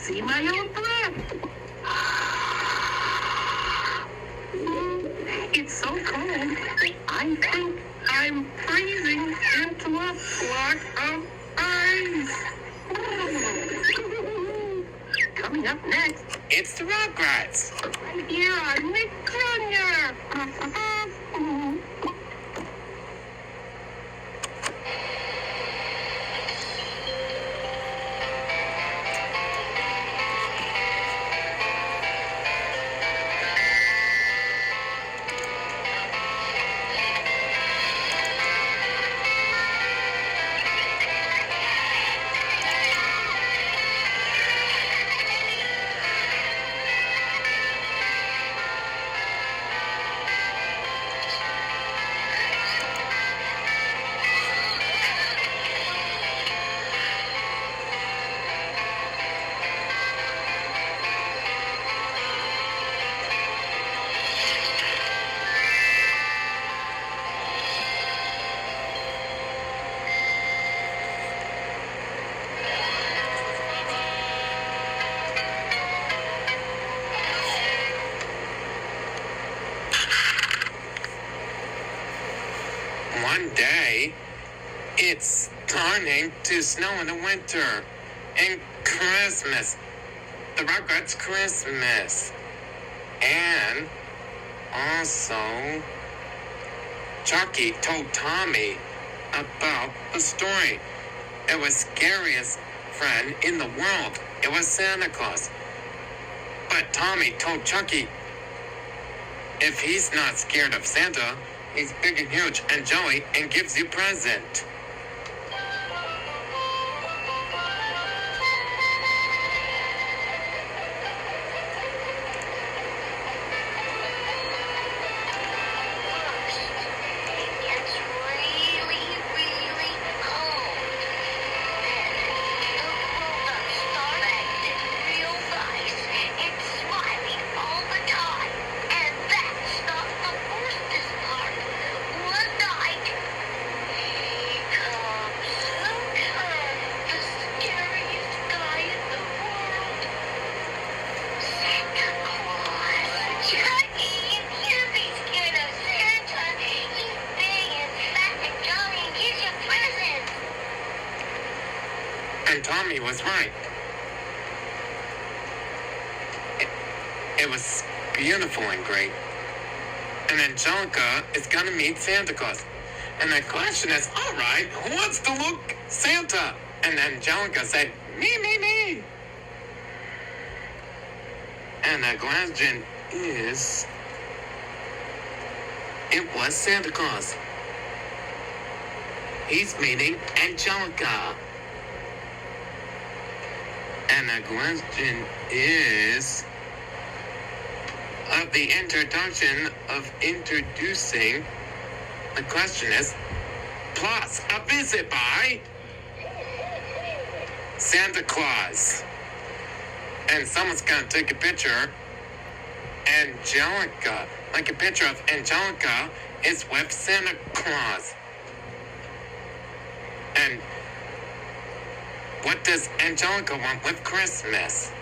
see my own breath. It's so cold. I think I'm freezing into a block of ice. Coming up next, It's the Rugrats. right here on Nick Jr. One day, it's starting to snow in the winter. And Christmas. The Rugrats Christmas. And also, Chucky told Tommy about the story. It was scariest friend in the world. It was Santa Claus. But Tommy told Chucky, if he's not scared of Santa, he's big and huge and jolly and gives you present. It's really, really cold. The grown-up started real nice. It's smiling all the time. And that's not the worst part. One night, he comes the scariest guy in the world. Santa Claus. Chucky, you'd be scared of Santa. He's big and fat and jolly and gives you presents. And Tommy was right. It was beautiful and great. And Angelica is gonna meet Santa Claus. And the question is, all right, who wants to look Santa? And Angelica said, me. And the question is, it was Santa Claus. He's meeting Angelica. And the question is, of the introduction of introducing, the question is, plus a visit by Santa Claus. And someone's gonna take a picture. Angelica, like a picture of Angelica is with Santa Claus. And what does Angelica want with Christmas?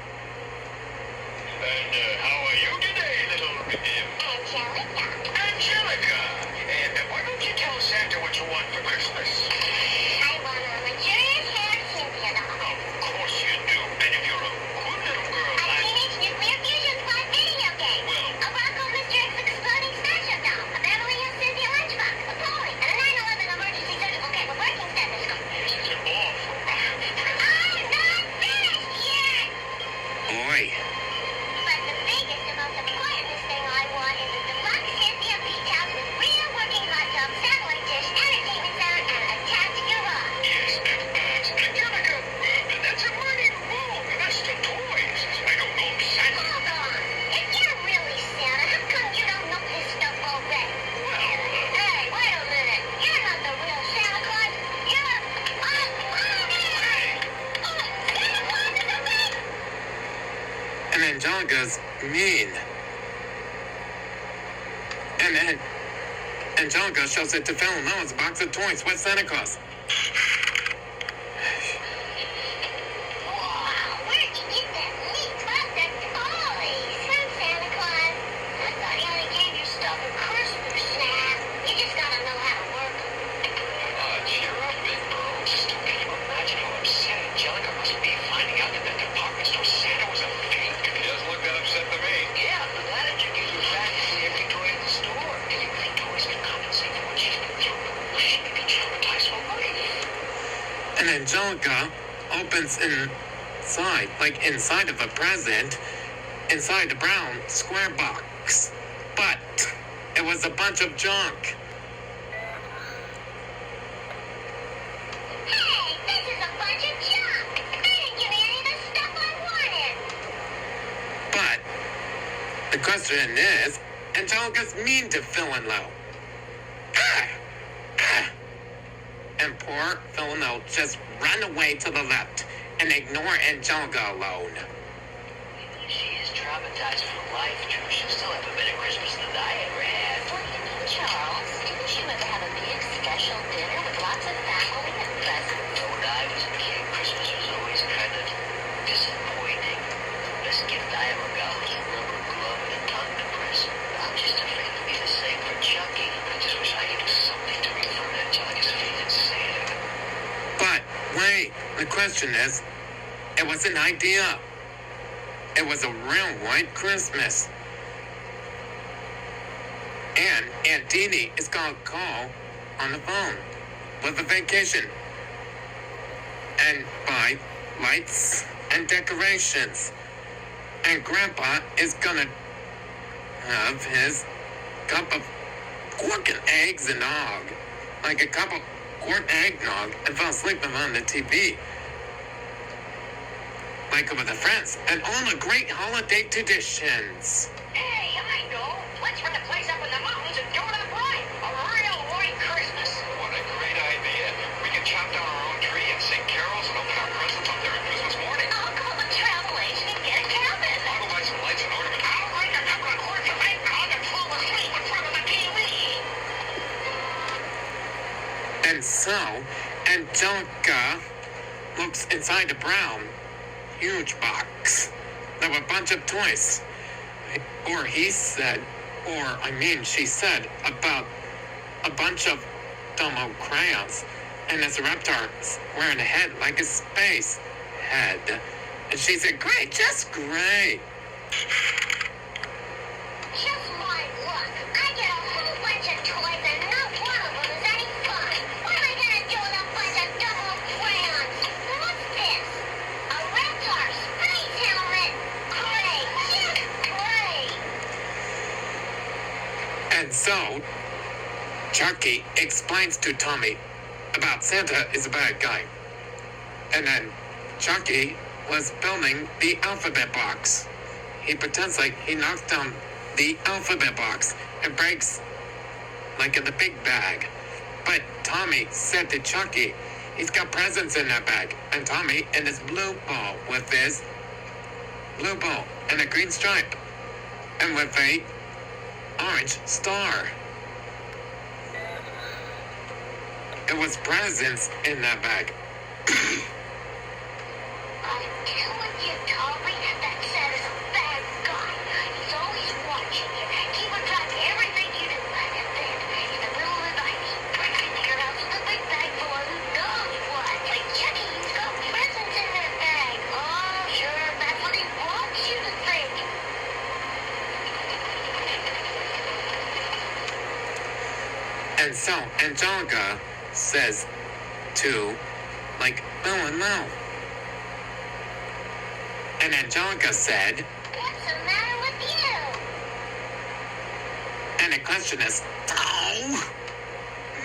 And how are you today, little Angelica. Angelica? And why don't you tell Santa what you want for Christmas? I want a luxurious hair Cynthia doll. Of course you do. And if you're a good little girl, A Teenage Nuclear Fusion Squad video game. A Rocco Mr. X Exploding Statue Doll. A Beverly Hills Cynthia Lunchbox. A Polly. And a 9/11 emergency surgical kit with working stethoscope. it's off. I'm not finished yet! Boy, But the biggest and most important thing I want is a deluxe Cynthia beach house with real working hot tub, satellite dish, entertainment center, and an attached garage. Yes, Angelica, that's a mighty room. That's the toys. I don't know Santa. Hold on. If you're really Santa, how come you don't know this stuff already? Well, Hey, wait a minute. You're not the real Santa Claus. You're... Santa Claus is a fake! and Angelica's mean. And then Angelica shows it to Phil and Lois a box of toys with Santa Claus. Wow, where'd you get that Angelica opens inside, like inside of a present, inside the brown square box. But it was a bunch of junk. Hey, this is a bunch of junk. They didn't give me any of the stuff I wanted. But the question is, Angelica's mean to Phil and Lo. And poor Phil and Lo just run away to the left and ignore Angelica alone. She is traumatized for life, Drew. She'll still have a better Christmas than I ever had. What do you mean, Charles? Didn't you ever have a big special dinner with lots of family and presents? When I was a kid, Christmas was always kind of disappointing. Best gift I ever got was a rubber glove and a tongue depressor. I'm just afraid to be the same for Chucky. I just wish I could do something to refer to Angelica's favorite Santa. But wait, the question is, it was an idea. It was a real white Christmas. And Aunt Dee is gonna call on the phone with a vacation and buy lights and decorations. And Grandpa is gonna have his cup of quark and eggs and nog, like a cup of quart eggnog, and fall asleep on the TV. Like with the friends and all the great holiday traditions. Hey, I know. Let's run the place up in the mountains and do it up right. A real white Christmas. What a great idea. We can chop down our own tree and sing carols and open our presents up there on Christmas morning. I'll call the travel agent and get a cabin. I'll go buy some lights and ornaments. I'll bring a couple of quarts of eggnog and fall asleep in front of the TV. And so, Angelica looks inside the brown, huge box. There were a bunch of toys. Or he said, she said about a bunch of Domo crayons. And this reptar wearing a head like a space head. And she said, great, just great. Just my luck. I get a whole bunch of toys and not one of them is any fun. What am I gonna do with a bunch of double crayons? What's this? A Reptar space helmet. Great, just great. And so, Chucky explains to Tommy about Santa is a bad guy. And then Chucky was building the alphabet box. He pretends like he knocks down the alphabet box and breaks like in the big bag. But Tommy said to Chucky, he's got presents in that bag. And Tommy in his blue ball with his blue ball and a green stripe and with a orange star. It was presents in that bag. I'm telling you, Tommy, that Santa's a bad guy. He's always watching you, keeping track of everything you do. And then, in the middle of the night, he breaks into your house with a big bag full of who knows what. Like Jenny, he's got presents in that bag. Oh, sure, that's what he wants you to think. And so Angelica says to, like, Bill and Mel. And Angelica said, What's the matter with you? and the question is, oh,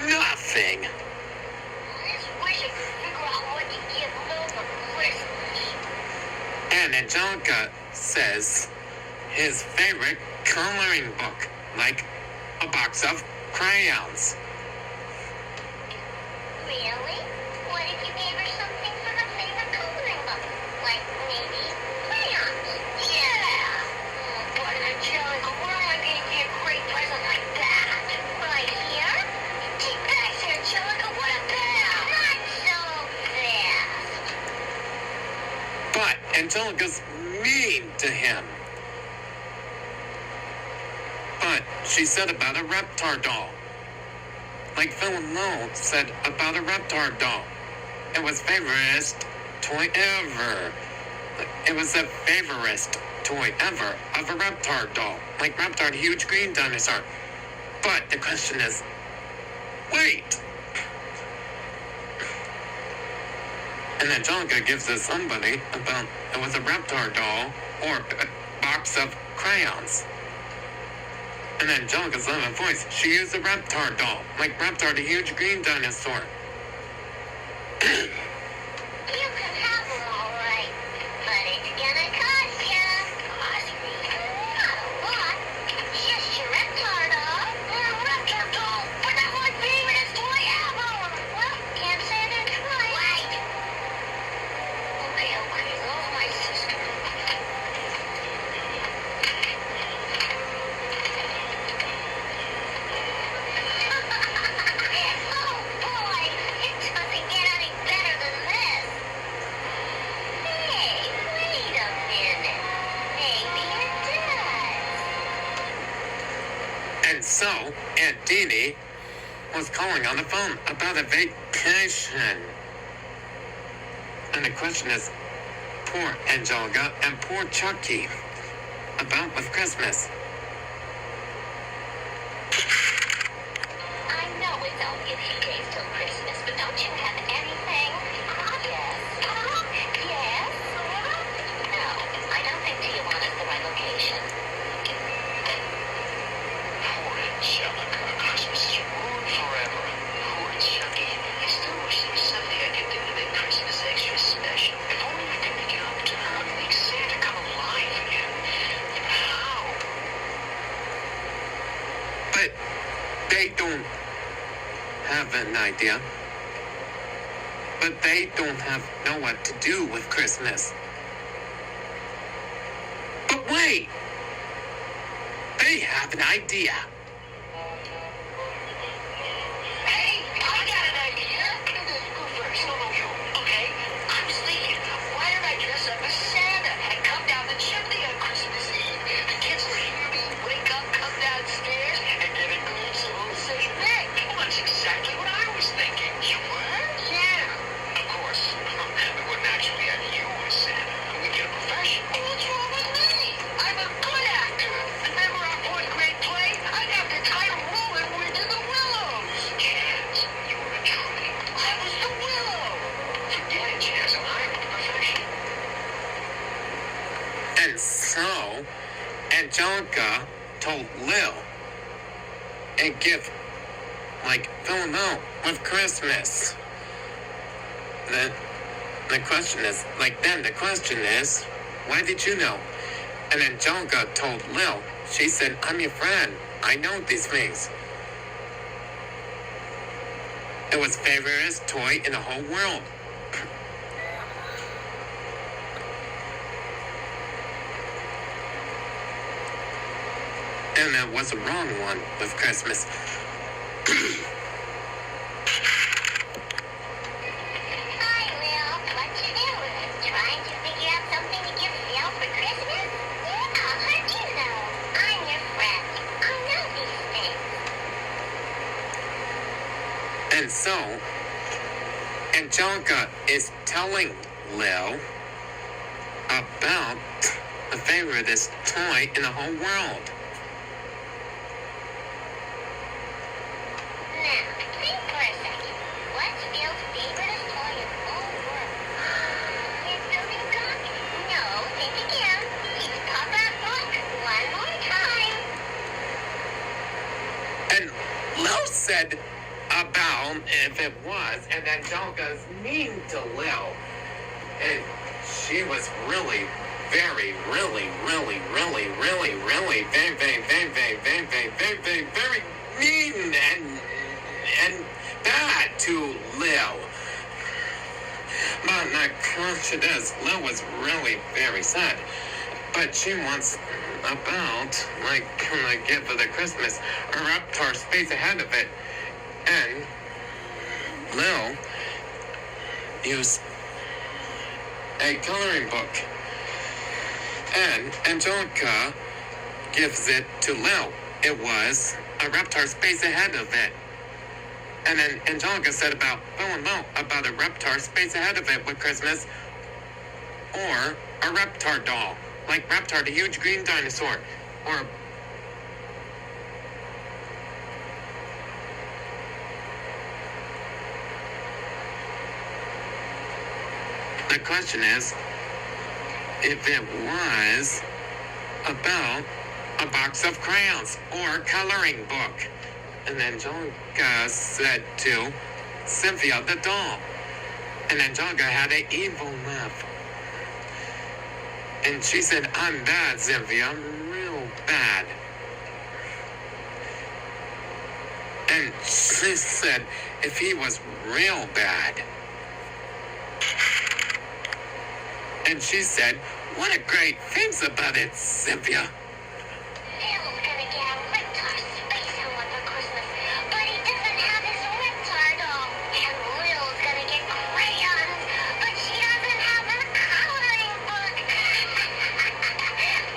nothing. I just wish I could figure out what to give Lil for Christmas. And Angelica says his favorite coloring book, like a box of crayons. Really? What if you gave her something for her favorite coloring book? Like maybe crayons? Yeah! But Angelica, where am I going to get a great present like that? Right here? Take that, Angelica, what about? Not so fast. But Angelica's mean to him. But she said about a Reptar doll. Like Phil and Lo said about a Reptar doll. It was favorite toy ever. It was the favorite toy ever of a Reptar doll. Like Reptar, the huge green dinosaur. But the question is, wait. And Angelica gives this somebody about it was a Reptar doll or a box of crayons. And then Angelica's loving voice, she used a Reptar doll, like Reptar, the huge green dinosaur. You can have them all right, but it's gonna cost ya. Cost me? Not a lot. Just your Reptar doll. Or a Reptar doll. But that's my favorite toy ever. Well, can't say that's right. Wait. Okay, love my sister. Oh boy, it doesn't get any better than this. Hey, wait a minute. Maybe it does. And so, Aunt Dee Dee was calling on the phone about a vacation. And the question is, poor Angelica and poor Chucky, about with Christmas. I know it don't give you days till Christmas, but don't you have anything? Yes. Yes. No, I don't think Tijuana's the right location. Poor Angelica. Christmas is ruined forever. Poor Chucky. I still wish there was something I could do to make Christmas extra special. If only I could make it up to her. Make Santa come alive again. How? But they don't have an idea. But they don't know what to do with Christmas. But wait! They have an idea. Hey, I got an idea. Who first? No, you. Okay. I was thinking, why don't I dress up as Santa and come down the chimney on Christmas Eve? The kids will hear me wake up, come downstairs, and get a glimpse of old Saint Nick. Well, that's exactly what I was thinking. You were? Yeah. Of course. We wouldn't actually have you as Santa. We'd get a professional. What's wrong with me? I'm a good actor. Remember our fourth grade play? I got the title role in Wind in the Willows. Chance, you were a tree. I was the willow. Forget it, Chance. I'm a professional. And so, Angelica told Lil a gift like fill him out with Christmas. The question is, why did you know? And Angelica told Lil, she said, I'm your friend. I know these things. It was favoriteest toy in the whole world. And that was a wrong one with Christmas. Hi, Will. What you doing? Trying to figure out something to give Phil for Christmas? Yeah, how'd you know? I'm your friend. I know these things. And so, Angelica is telling Lil about the favoriteest toy in the whole world. Now, think for a second. What's Phil's favorite toy in the whole world? His building block? No, think again. He's Papa Book. One more time. And Lil said about if it was, and Angelica's mean to Lil. And she was really, very, really, really, really, really, really, very, very, very, very, very, very, very, very, very mean and bad to Lil. But the question is, Lil was really very sad. But she wants about, like a gift for the Christmas, a Reptar Space Ahead of it. And Lil used a coloring book. And Angelica gives it to Lil. It was a Reptar Space Ahead of it. And then Angelica said about Phil and Mo about a Reptar Space Ahead of it with Christmas. Or a Reptar doll. Like Reptar, the huge green dinosaur. Or the question is, if it was about a box of crayons or a coloring book. And Angelica said to Cynthia the doll. And Angelica had an evil laugh. And she said, I'm bad, Cynthia. I'm real bad. And she said, if he was real bad. And she said, what a great things about it, Cynthia. Phil's gonna get a Reptar space helmet for Christmas, but he doesn't have his Reptar doll. And Lil's gonna get crayons, but she doesn't have her coloring book.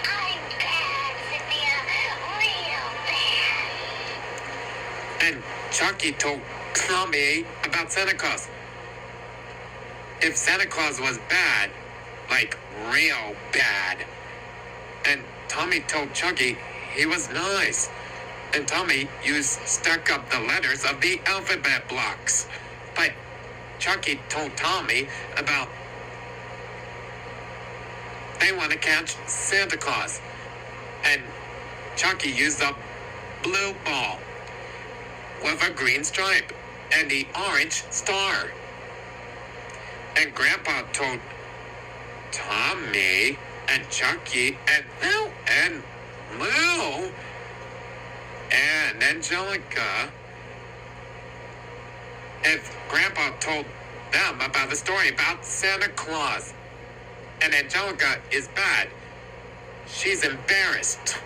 I'm bad, Cynthia. Real bad. And Chucky told Tommy about Santa Claus. If Santa Claus was bad, like real bad, and Tommy told Chucky he was nice, and Tommy stuck up the letters of the alphabet blocks. But Chucky told Tommy about they want to catch Santa Claus, and Chucky used a blue ball with a green stripe and the orange star. And Grandpa told Tommy and Chucky and Lou and Angelica if Grandpa told them about the story about Santa Claus. And Angelica is bad. She's embarrassed.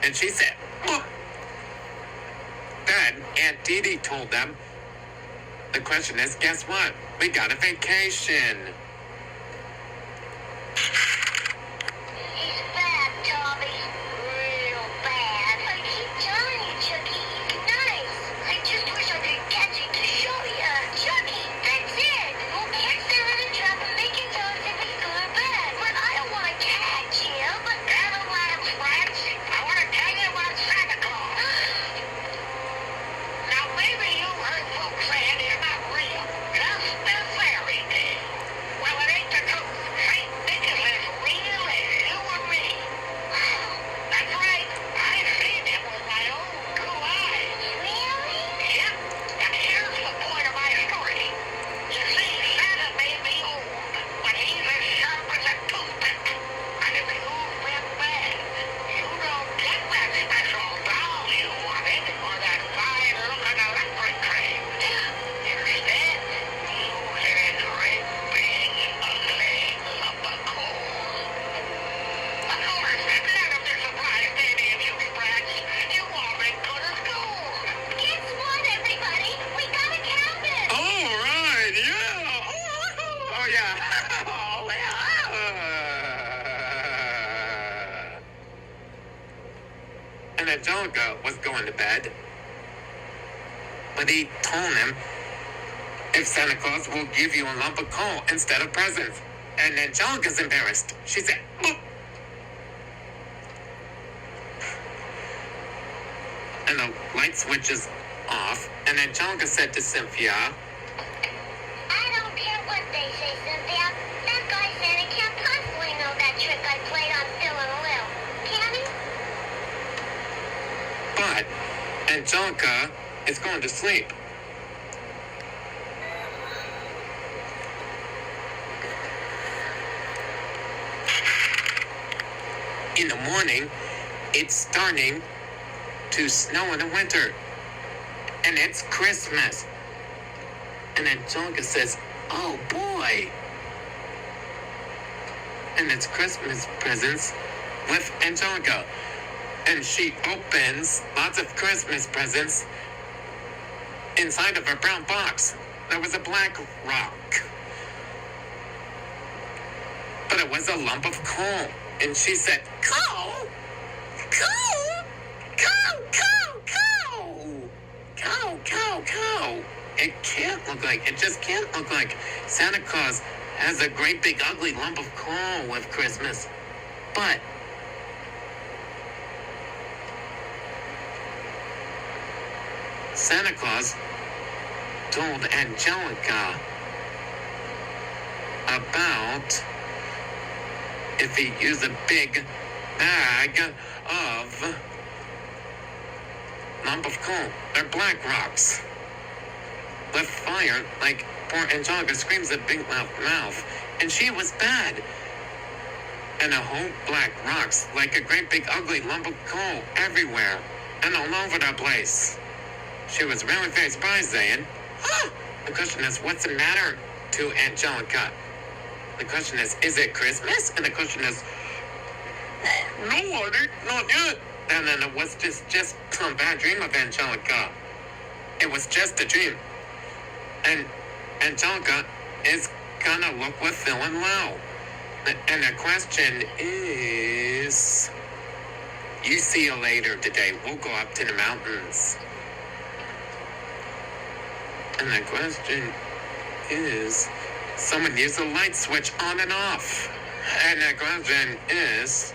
And she said, oh. Then Aunt Dee Dee told them, the question is, guess what? We got a vacation. He's bad, Tommy. Real bad. I keep telling you, Chucky, he's nice. I just wish I could catch him to show you. Chucky, that's it. We'll catch him in a trap and make him tell us if he's good or bad. But I don't want to catch him. Never let him, friends. I want to tell you about Santa Claus. Now, maybe you heard folks saying he's not real. Just a fairy tale. Well, it ain't the truth. Saint Nicholas is real as you and me. That's right. I've seen him with my own two eyes. Really? Yep. And here's the point of my story. You see, Santa may be old, but he's as sharp as a toothpick. And if you went bad, you don't get that special doll you wanted or that fine-looking electric train. Instead, you hit a great big ugly lump of coal. Of course, none of this applies to any of you brats. You all make good as gold. Guess what, everybody? We got a cabin. All right, yeah. Oh, yeah. Oh, yeah. And Angelica was going to bed. But he told him, if Santa Claus will give you a lump of coal instead of presents. And Angelica's embarrassed. She said, oh. And the light switches off. And Angelica said to Cynthia, I don't care what they say, Cynthia. That guy Santa can't possibly know that trick I played on Phil and Lil. Can he? but Angelica is going to sleep. In the morning, it's starting to snow in the winter. And it's Christmas. And Angelica says, oh boy. And it's Christmas presents with Angelica. And she opens lots of Christmas presents inside of a brown box. There was a black rock. But it was a lump of coal. And she said, coal? Coal? Coal, coal, coal! Coal, coal, coal! It just can't look like Santa Claus has a great big ugly lump of coal with Christmas. But Santa Claus told Angelica about if he used a big bag of lump of coal. They're black rocks. With fire, like poor Angelica screams at Big Mouth, and she was bad. And a whole black rocks, like a great big ugly lump of coal everywhere, and all over the place. She was really very surprised, saying, "Huh!" The question is, what's the matter to Angelica? The question is it Christmas? And the question is, no, Artie, not yet. And then it was just some bad dream of Angelica. It was just a dream. And Angelica is gonna look with Phil and Lou. And the question is, you see you later today. We'll go up to the mountains. And the question is, someone use the light switch on and off. And the question is,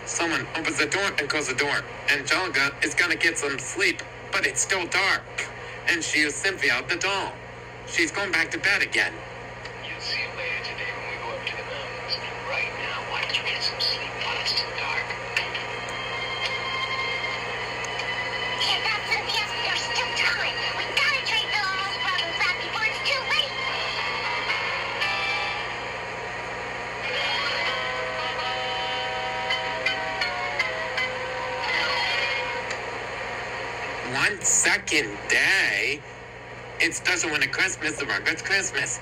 someone opens the door and closes the door. Angelica is gonna get some sleep, but it's still dark. And she is Cynthia the doll. She's going back to bed again. You'll see it later today when we go up to the mountains. Right now, why don't you get some sleep while it's still dark? Get up, Cynthia. There's still time. We gotta trade Bill and those problems back before it's too late. 1 second day. It doesn't want a Christmas, the Rugrats Christmas.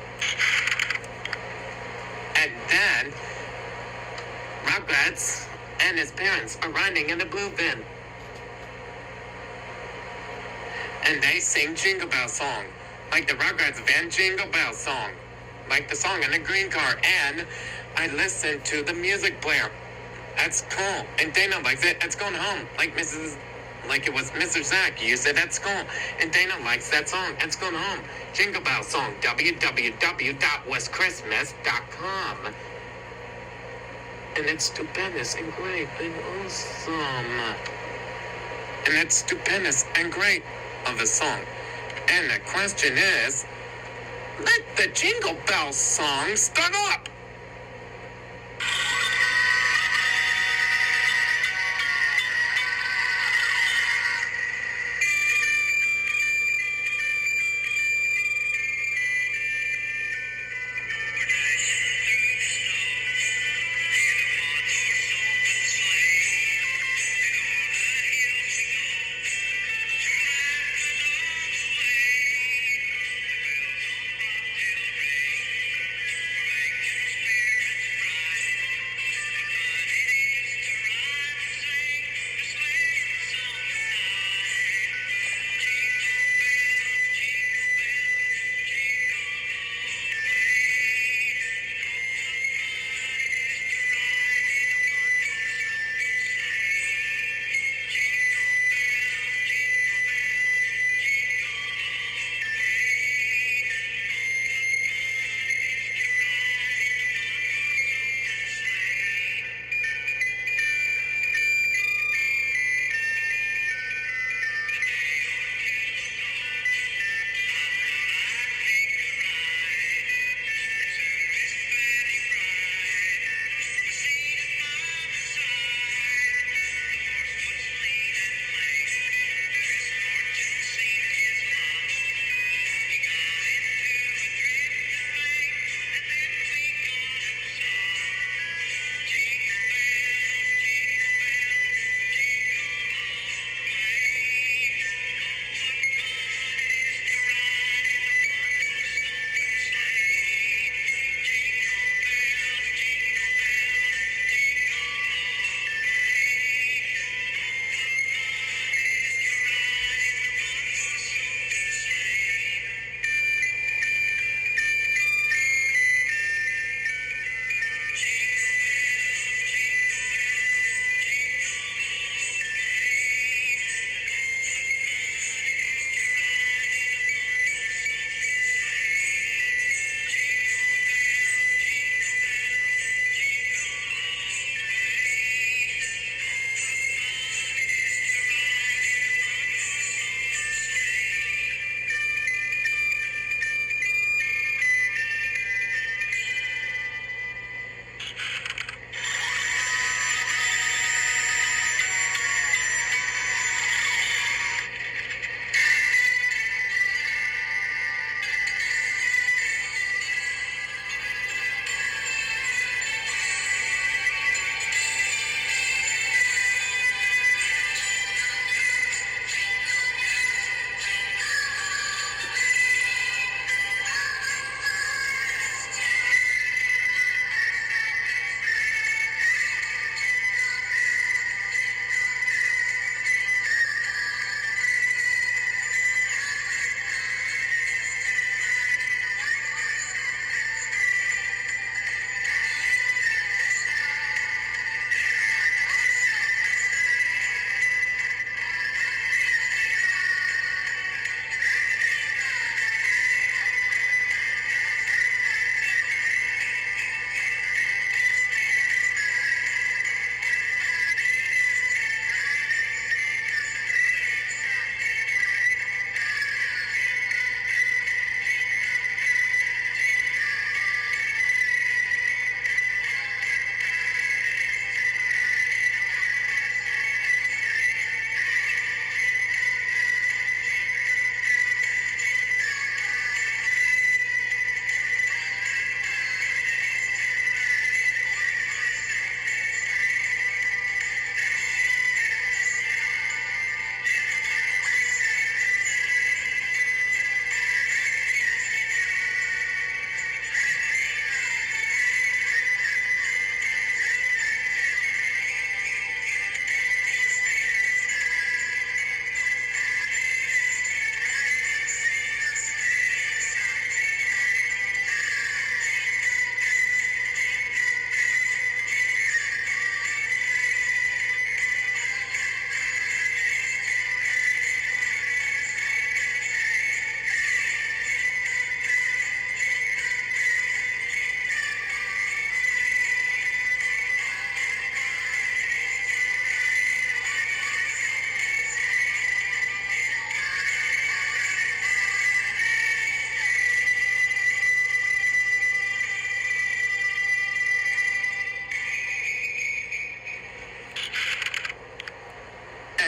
And then Rugrats and his parents are riding in a blue van. And they sing Jingle Bell song. Like the Rugrats van Jingle Bell song. Like the song in the green car. And I listened to the music player. That's cool. And Dana likes it. It's going home. Like it was Mr. Zach. You said that's cool. And Dana likes that song. It's going home. Jingle Bell song. www.whatschristmas.com. And it's stupendous and great and awesome. And it's stupendous and great of a song. And the question is, let the Jingle Bell song start up.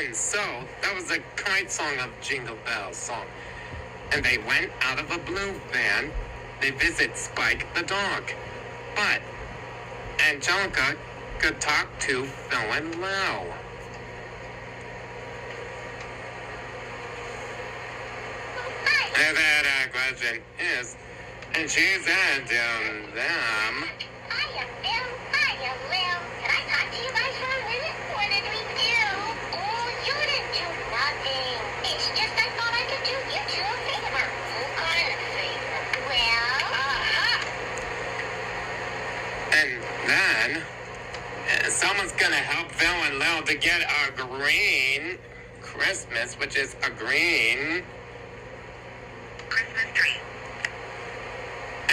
And so, that was a great song of Jingle Bells song. And they went out of a blue van. They visit Spike the dog. But Angelica could talk to Phil and Lou. And that question is, and she said to them, Hiya, Bill. Hiya, Lil. Can I talk to you guys for a minute? What did we do? Oh, you didn't do nothing. It's just I thought I could do you two a favor. What kind of favor? Well, and then someone's gonna help Phil and Lil to get a green Christmas, which is a green Christmas tree.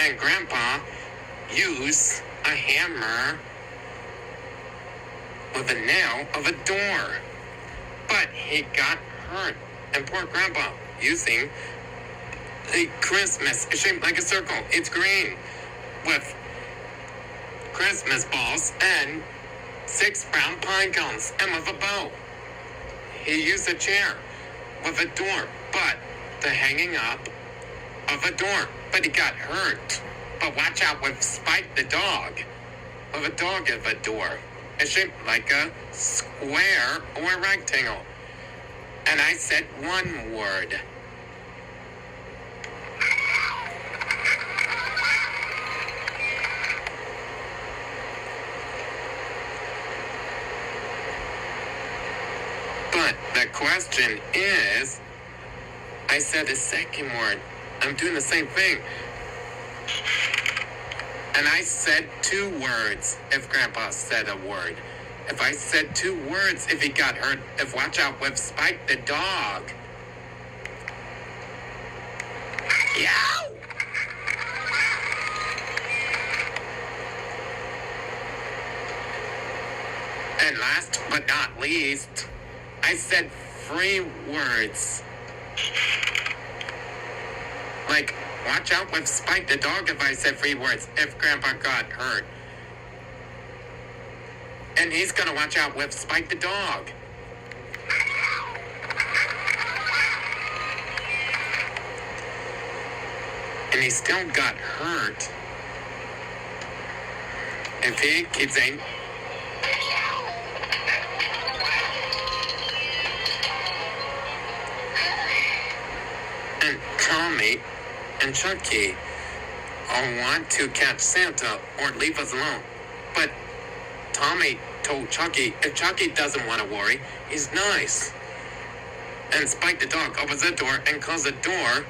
and Grandpa used a hammer with a nail of a door. But he got hurt. And poor Grandpa using a Christmas shaped like a circle. It's green with Christmas balls and 6 brown pine cones and with a bow. He used a chair with a door, but the hanging up of a door. But he got hurt. But watch out with Spike the dog. With a dog of a door. It's shaped like a square or a rectangle. And I said one word. But the question is, I said a second word. I'm doing the same thing. And I said 2 words if Grandpa said a word. If I said 2 words if he got hurt. If watch out with Spike the dog. Yow! And last but not least, I said 3 words. Like, watch out with Spike the dog if I said 3 words, if Grandpa got hurt. And he's gonna watch out with Spike the dog. And he still got hurt. If he keeps saying, and Tommy and Chucky all want to catch Santa or leave us alone. But Tommy told Chucky if Chucky doesn't want to worry, he's nice. And Spike the dog opens the door and closes the door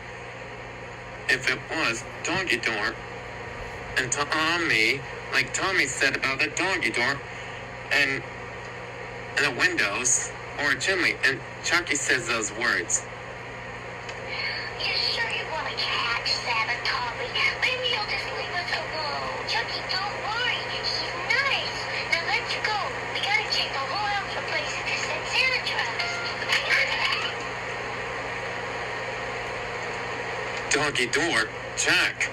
if it was doggy door. And Tommy, like Tommy said about the doggy door and the windows or a chimney, and Chucky says those words. You sure you want to catch Santa, Tommy? Maybe you'll just leave us alone. Chucky, don't worry. He's nice. Now let's go. We gotta check the whole house for places to send Santa trucks. Doggy door, check.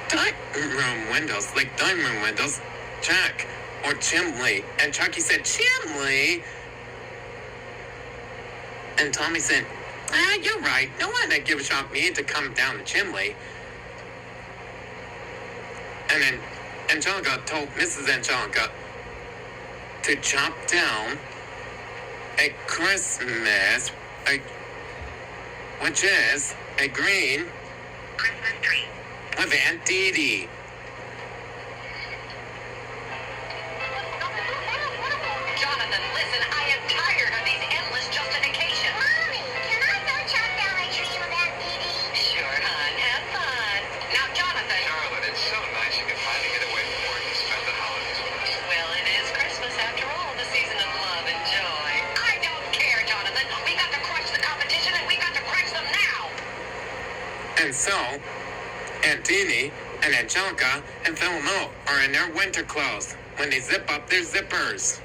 Dining room windows, like dining room windows, check. Or chimney. And Chucky said, chimney? And Tommy said, you're right. No one that gives shot me to come down the chimney. And then Angelica told Mrs. Angelica to chop down a Christmas, which is a green Christmas tree. with Aunt Dee Dee. Jonathan, listen, I am tired of these endless justifications. Mommy, can I go chop down a tree with Aunt Dee Dee? Sure, hon, have fun. Now, Jonathan. Charlotte, it's so nice you can finally get away from work and spend the holidays with us. Well, it is Christmas after all, the season of love and joy. I don't care, Jonathan. We got to crush the competition and we got to crush them now. And so, Aunt Dee Dee and Angelica and Phil and Lou are in their winter clothes when they zip up their zippers.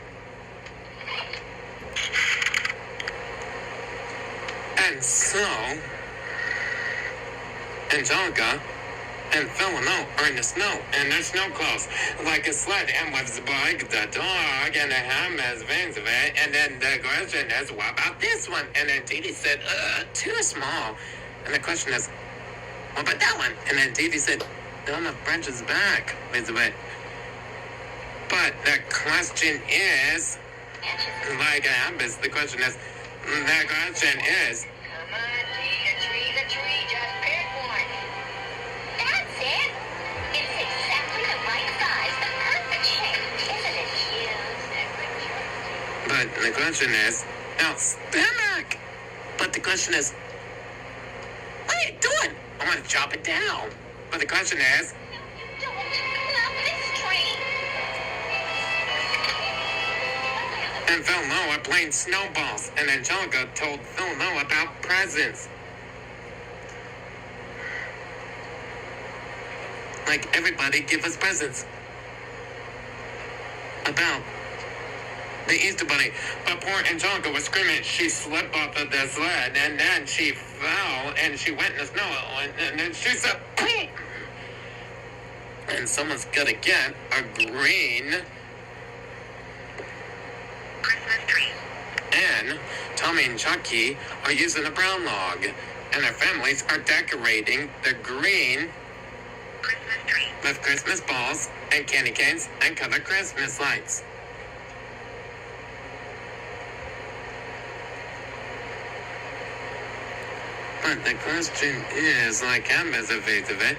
And so, Angelica and Phil and Mo are in the snow, and their snow clothes, like a sled, and with the bike, the dog, and the ham has veins of it, and then the question is, what about this one? And then Dee Dee said, too small. And the question is, what about that one? And then Dee Dee said, don't have branches back, veins of it. But the question is, like a habit, the question is, Come on, Dee, a tree, just pick one. That's it. It's exactly the right size, the perfect shape, isn't it, cute? but the question is, now, stomach! But the question is, what are you doing? I want to chop it down. But the question is, Don't love this tree. and Phil and Mo are playing snowballs, and Angelica told Phil and Mo about presents. Like, everybody give us presents. About the Easter Bunny. But poor Angelica was screaming. She slipped off of the sled, and then she fell, and she went in the snow, and then she said, "Boom!" And someone's gonna get a green Christmas tree. and Tommy and Chucky are using a brown log, and their families are decorating the green Christmas tree. with Christmas balls and candy canes and colored Christmas lights. But the question is, like Emma's a face of it,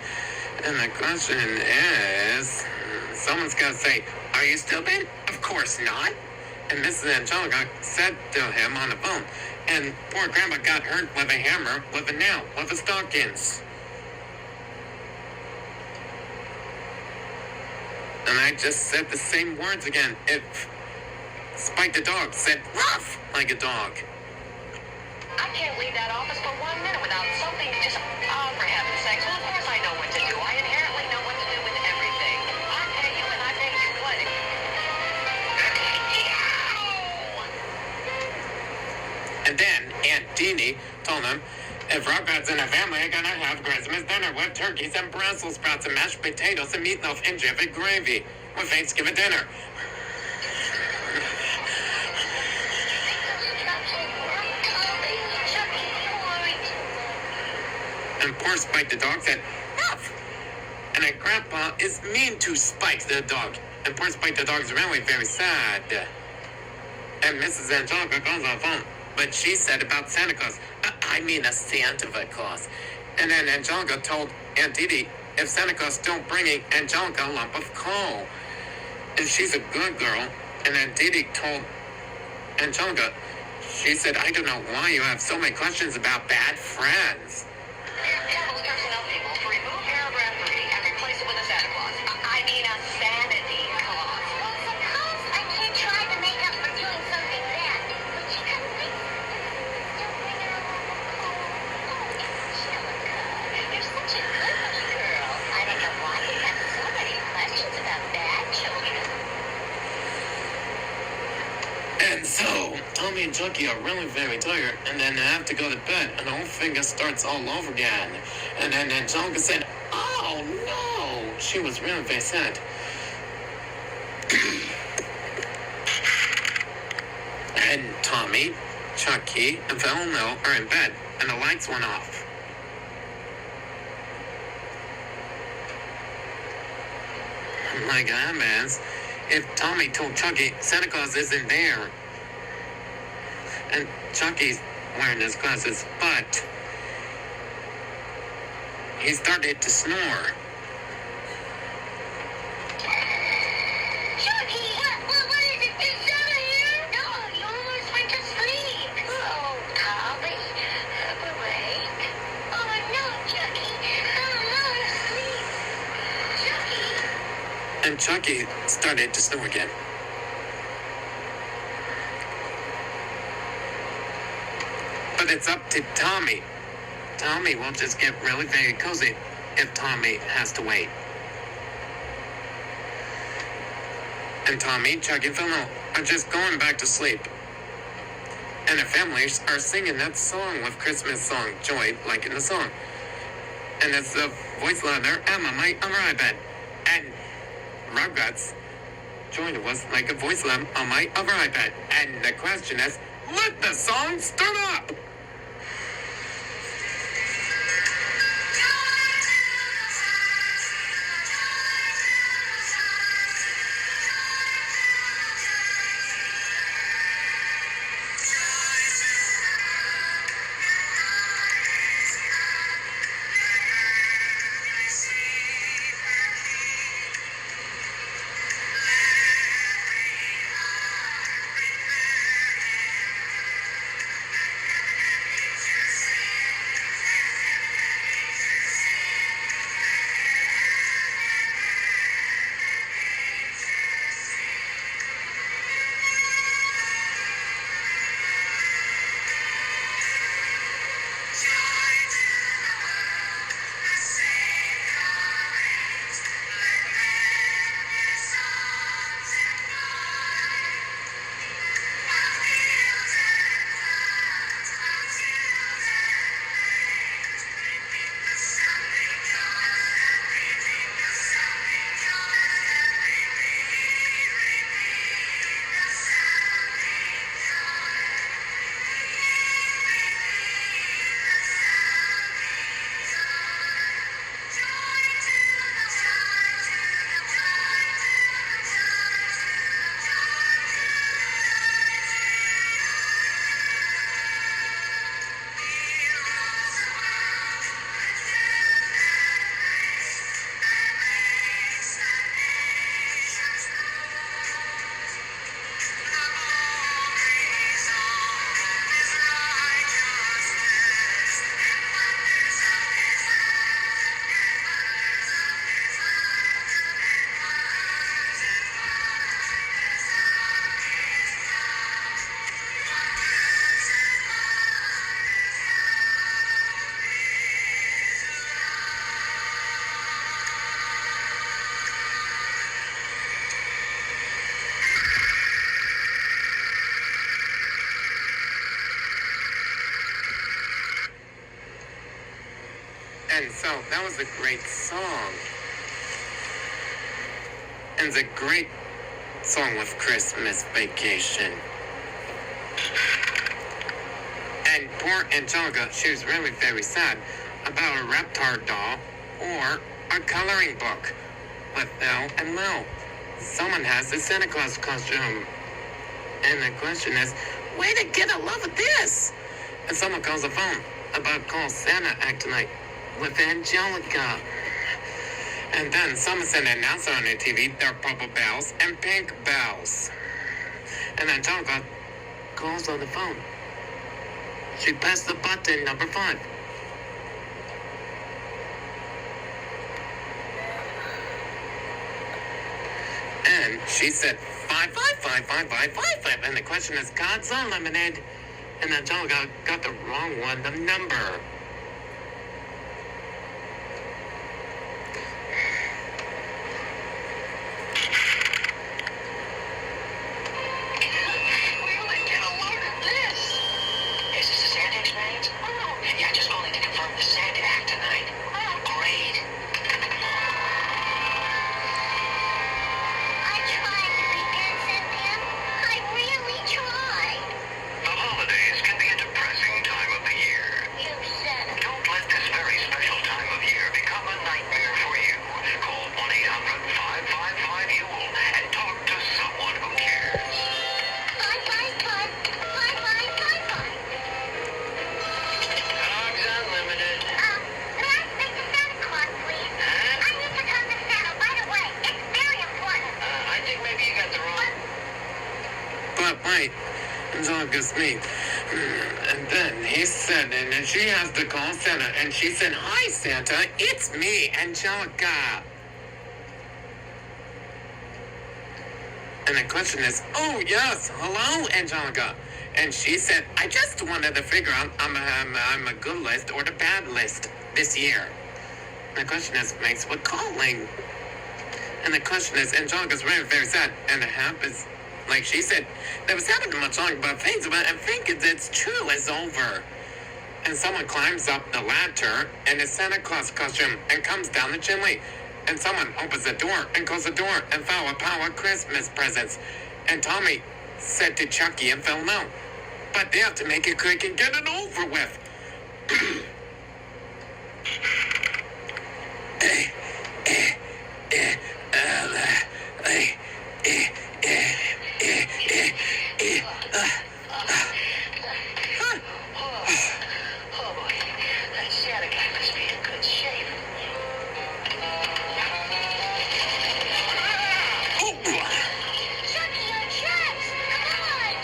and the question is, someone's gonna say, are you stupid? Of course not. And Mrs. Angelica said to him on the phone, and poor Grandma got hurt with a hammer, with a nail, with the stockings. And I just said the same words again. If Spike the dog said ruff like a dog. I can't leave that office for 1 minute without something just, oh, for heaven's sakes. Well, of course I know what to do. I inherently know what to do with everything. I pay you and I pay you. What? And then Aunt Deanie told him, if Rugrats and her family are gonna have Christmas dinner with turkeys and Brussels sprouts and mashed potatoes and meatloaf and Jiffy gravy with Thanksgiving dinner. And poor Spike the dog said, ruff. And then Grandpa is mean to Spike the dog. And poor Spike the dog is really very sad. And Mrs. Angelica goes on the phone. But she said about Santa Claus. I mean a Santa Claus. And then Angelica told Aunt Dee Dee if Santa Claus don't bringing Angelica a lump of coal. And she's a good girl. And then Dee Dee told Angelica, she said, I don't know why you have so many questions about bad friends. Tell those personnel people to remove paragraph 3 and replace it with a Santa Claus. I mean a sanity clause. Well, suppose I can't try to make up for doing something bad, but you can make still bring her a lump of coal. Oh, Angelica, you're such a good little girl. I don't know why you have so many questions about bad children. And so, Tommy and Chucky are really very tired, and then they have to go to bed, and the whole thing starts all over again. And then Angelica said, oh no! She was really very sad. And Tommy, Chucky, and Phil and Mel are in bed, and the lights went off. My God, man. If Tommy told Chucky Santa Claus isn't there, and Chucky's wearing his glasses, but he started to snore. Chucky! What is it? Is Santa here? No, you almost went to sleep. Oh, Tommy, I'm awake. Oh, no, Chucky. I'm not asleep. Chucky. And Chucky started to snore again. But it's up to Tommy. Tommy will just get really very cozy if Tommy has to wait. And Tommy, Chucky, and Phil are just going back to sleep. And their families are singing that song with Christmas song, Joy, like in the song. And it's the voice learner Emma might arrive at. And Rugrats joined us like a voice learner on my other iPad. And the question is, let the song start up! And so that was a great song. And it's a great song with Christmas Vacation. And poor Angelica, she was really very sad about a Reptar doll or a coloring book with Belle and Lil. Someone has the Santa Claus costume. And the question is, way to get a love of this! And someone calls the phone about call Santa Act tonight with Angelica. And then someone sent an announcer on the TV, there are purple bells and pink bells. And Angelica calls on the phone. She pressed the button number 5. And she said 5555555. And the question is, God's Unlimited. And Angelica got the wrong one, the number. Really get a load of this. Is this the Santa experience? Oh, yeah, just calling to confirm the Santa Act tonight. Oh, great. I tried to be innocent, Pam. I really tried. The holidays can be a depressing time of the year. You said it. Don't let this very special time of year become a nightmare for you. Call 1-800-555-YULE and talk to someone who cares. Bye, bye, bye. Bye, bye, bye, bye. Dogs Unlimited. May I speak to Santa Claus, please? Huh? I need to talk to Santa right away. It's very important. I think maybe you got the wrong... But wait, Angelica's me. And then he said, and then she has to call Santa, and she said, "Hi, Santa, it's me, Angelica." And the question is, "Oh yes, hello, Angelica." And she said, "I just wanted to figure out I'm a good list or the bad list this year." And the question is, thanks for calling. And the question is, Angelica's very, very sad, and it happens. Like she said, there was happening much longer, but things about I think it's true, it's over. and someone climbs up the ladder in a Santa Claus costume and comes down the chimney. And someone opens the door and closes the door and found a pile of Christmas presents. And Tommy said to Chucky and Phil no. But they have to make it quick and get it over with. Oh boy, that Santa guy must be in good shape. Chucky, your tracks! Come on!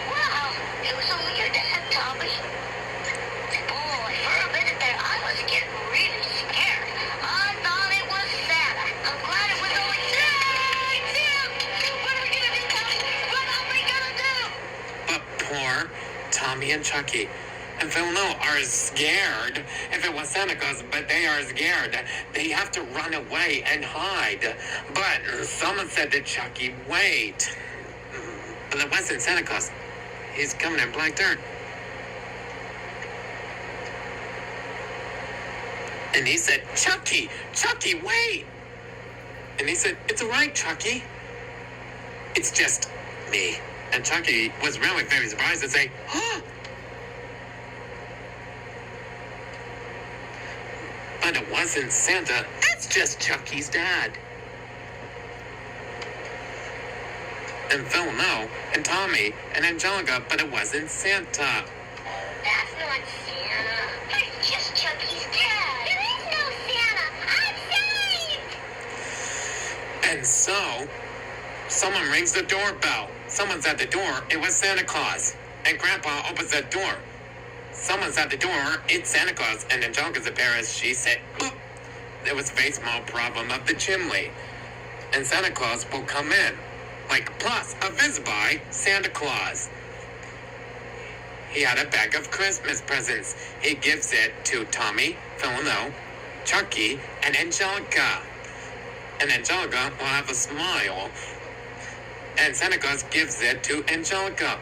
Wow, it was only your dad, Tommy. Boy, for a minute there, I was getting really scared. I thought it was Santa. I'm glad it was only Tim! What are we gonna do, Tommy? What are we gonna do? But poor Tommy and Chucky and Phil no are scared if it was Santa Claus, but they are scared. They have to run away and hide. But someone said to Chucky, wait. But it wasn't Santa Claus. He's coming in black dirt. And he said, Chucky, wait. And he said, it's all right, Chucky. It's just me. And Chucky was really very surprised and say, huh? But it wasn't Santa. It's just Chucky's dad. And Phil no, and Tommy, and Angelica, but it wasn't Santa. That's not Santa. It's just Chucky's dad. There is no Santa. I'm saved! And so, someone rings the doorbell. Someone's at the door. It was Santa Claus. And Grandpa opens the door. Someone's at the door. It's Santa Claus. And Angelica's appearance, she said, boop. There was a very small problem of the chimney. And Santa Claus will come in. Like, plus, a visit by Santa Claus. He had a bag of Christmas presents. He gives it to Tommy, Phil no, Chucky, and Angelica. And Angelica will have a smile. And Santa Claus gives it to Angelica.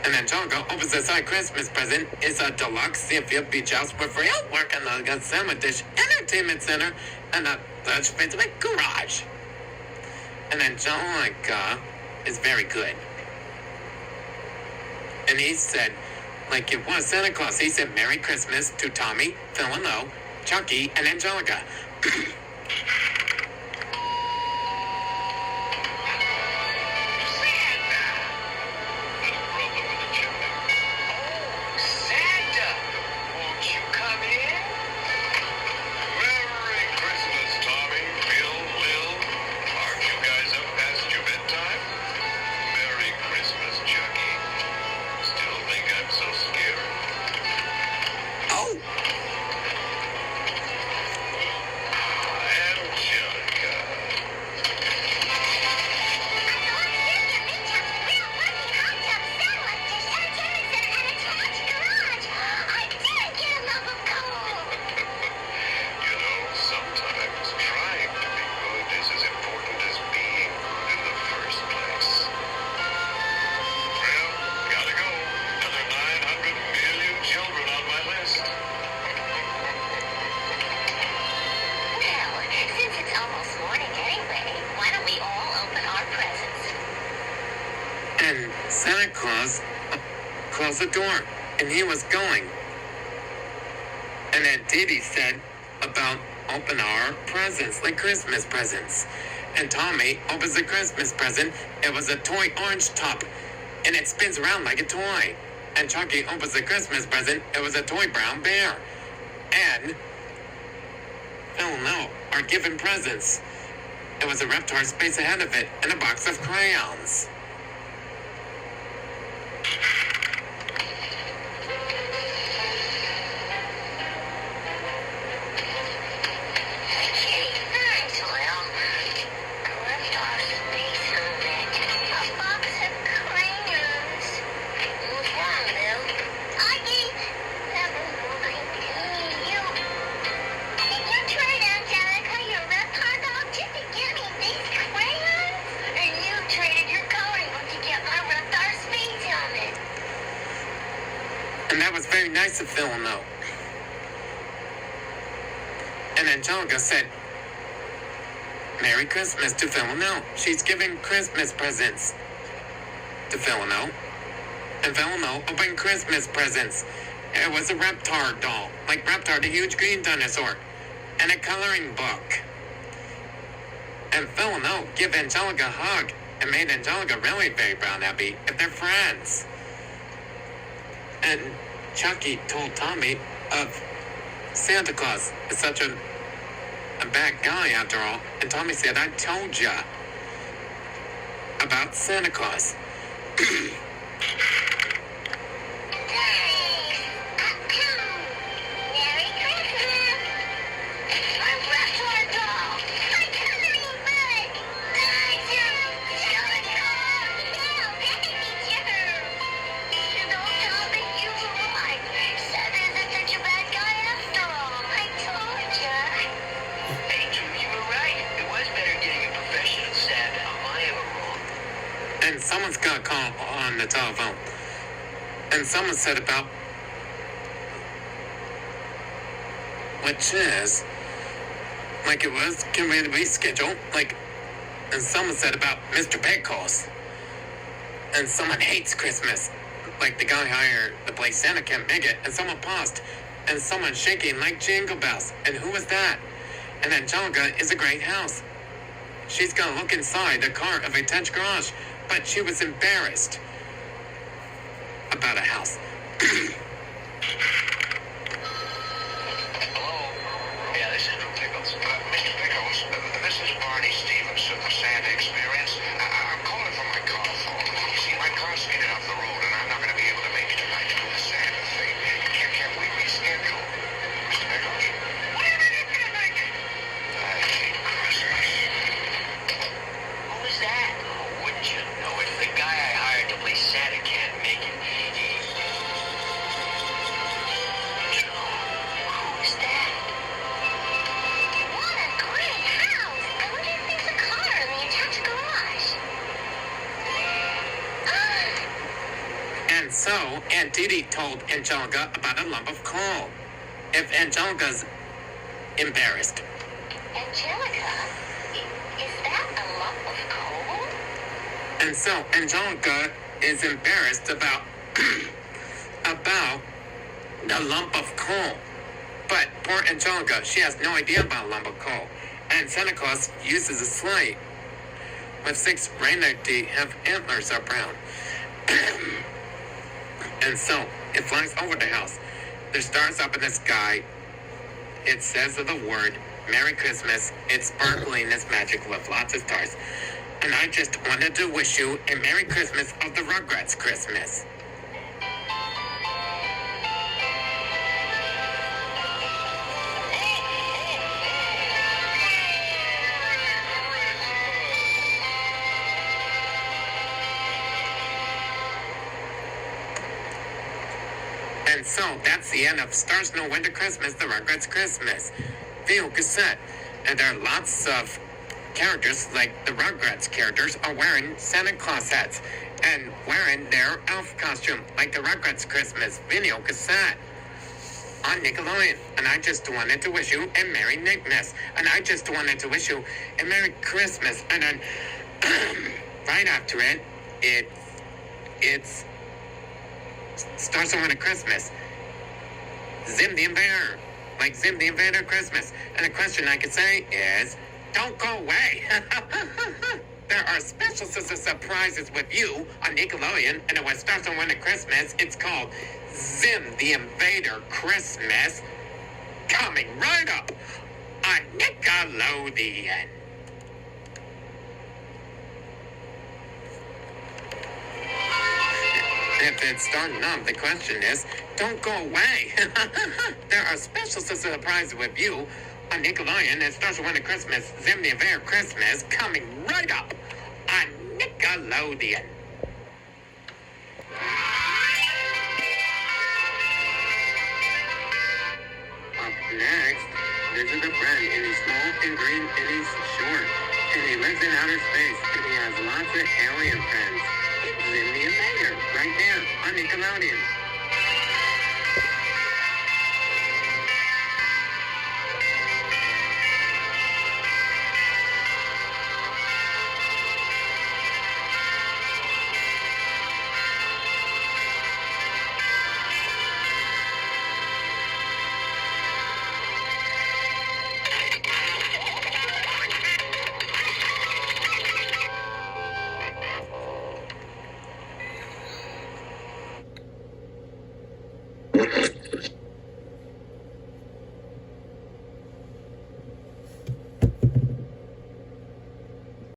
And Angelica opens the side Christmas present. It's a deluxe Seafield Beach House with real work in the Summer Dish Entertainment Center and a large basement garage. And Angelica is very good. And he said, like it was Santa Claus, he said Merry Christmas to Tommy, Phil no, Chucky, and Angelica. Santa, won't you come in? Merry Christmas, Tommy, Bill, Lil. Aren't you guys up past your bedtime? Merry Christmas, Chucky. Still think I'm so scary? Oh! Angelica. You know, sometimes trying to be good is as important as being good in the first place. Well, gotta go. Another 900 million children on my list. Well, since it's almost morning anyway, why don't we all open our presents? And Santa Claus closed the door, and he was going. And then Didi said about open our presents, like Christmas presents. And Tommy opens the Christmas present. It was a toy orange top, and it spins around like a toy. And Chucky opens the Christmas present. It was a toy brown bear. And Phil no are given presents. It was a Reptar space ahead of it, and a box of crayons. Okay, thanks, Lil. Collect our space event. A box of crayons. What's wrong, Lil? Never mind. You. Did you try that nice of Phil no. And Angelica said, Merry Christmas to Phil no. She's giving Christmas presents to Phil no. And Phil no opened Christmas presents. It was a Reptar doll, like Reptar, the huge green dinosaur, and a coloring book. And Phil no gave Angelica a hug and made Angelica really very proud happy if they're friends. And Chucky told Tommy of Santa Claus is such a bad guy after all. And Tommy said, I told ya about Santa Claus. Merry Christmas! My Reptar doll! My coloring book! You know, Tommy, you were right. Santa isn't such a bad guy after all. I told ya. Hey, Drew, you were right. It was better getting a professional Santa. Am I ever wrong? And someone's got a call on the telephone. And someone said about, which is, like it was getting ready to be scheduled, like, and someone said about Mr. Pickles. And someone hates Christmas. Like the guy hired to play Santa can't make it. And someone paused. And someone shaking like jingle bells. And who was that? And Angelica is a great house. She's gonna look inside the car of a attached garage. But she was embarrassed about a house. Hello? Yeah, this is Drew Pickles. Mr. Pickles, this is Barney Stevens of the Santa Experience. I'm calling from my car phone. You see, my car's speeding up the road, and I'm not going to be able to make it tonight to do the Santa thing. Can't we reschedule? Mr. Pickles? What do you mean you can't make it? I hate Christmas. Who was that? Oh, wouldn't you know it? The guy I hired to play Santa can't make it. Who is that? What a great house! I wonder if there's a car in the attached garage. And so, Aunt Didi told Angelica about a lump of coal. If Angelica's embarrassed. Angelica, is that a lump of coal? And so, Angelica is embarrassed about, about the lump of coal. But poor Angelica, she has no idea about a lump of coal. And Santa Claus uses a sleigh with 6 reindeer teeth have antlers are brown. And so, it flies over the house. There's stars up in the sky. It says the word, Merry Christmas. It's sparkling, it's magic with lots of stars. And I just wanted to wish you a Merry Christmas of the Rugrats Christmas. And so, that's the end of Stars Know When to Christmas, the Rugrats Christmas video cassette. And there are lots of characters, like the Rugrats characters, are wearing Santa Claus hats and wearing their elf costume, like the Rugrats Christmas video cassette on Nickelodeon. And I just wanted to wish you a Merry Nickmas. And I just wanted to wish you a Merry Christmas. And then, right after it, it's Stars Know When to Christmas. Zim the Invader. Like Zim the Invader Christmas. And the question I could say is, don't go away. There are special surprises with you on Nickelodeon, and it was Stars Know When to Christmas. It's called Zim the Invader Christmas, coming right up on Nickelodeon. If it's starting up, the question is, don't go away. There are special surprises with you on Nickelodeon and Stars Know When to Christmas, Zim the Invader Christmas, coming right up on Nickelodeon. Up next, visit a friend, and he's small and green and he's short. And he lives in outer space and he has lots of alien friends. It's Zim the Invader, right there on Nickelodeon.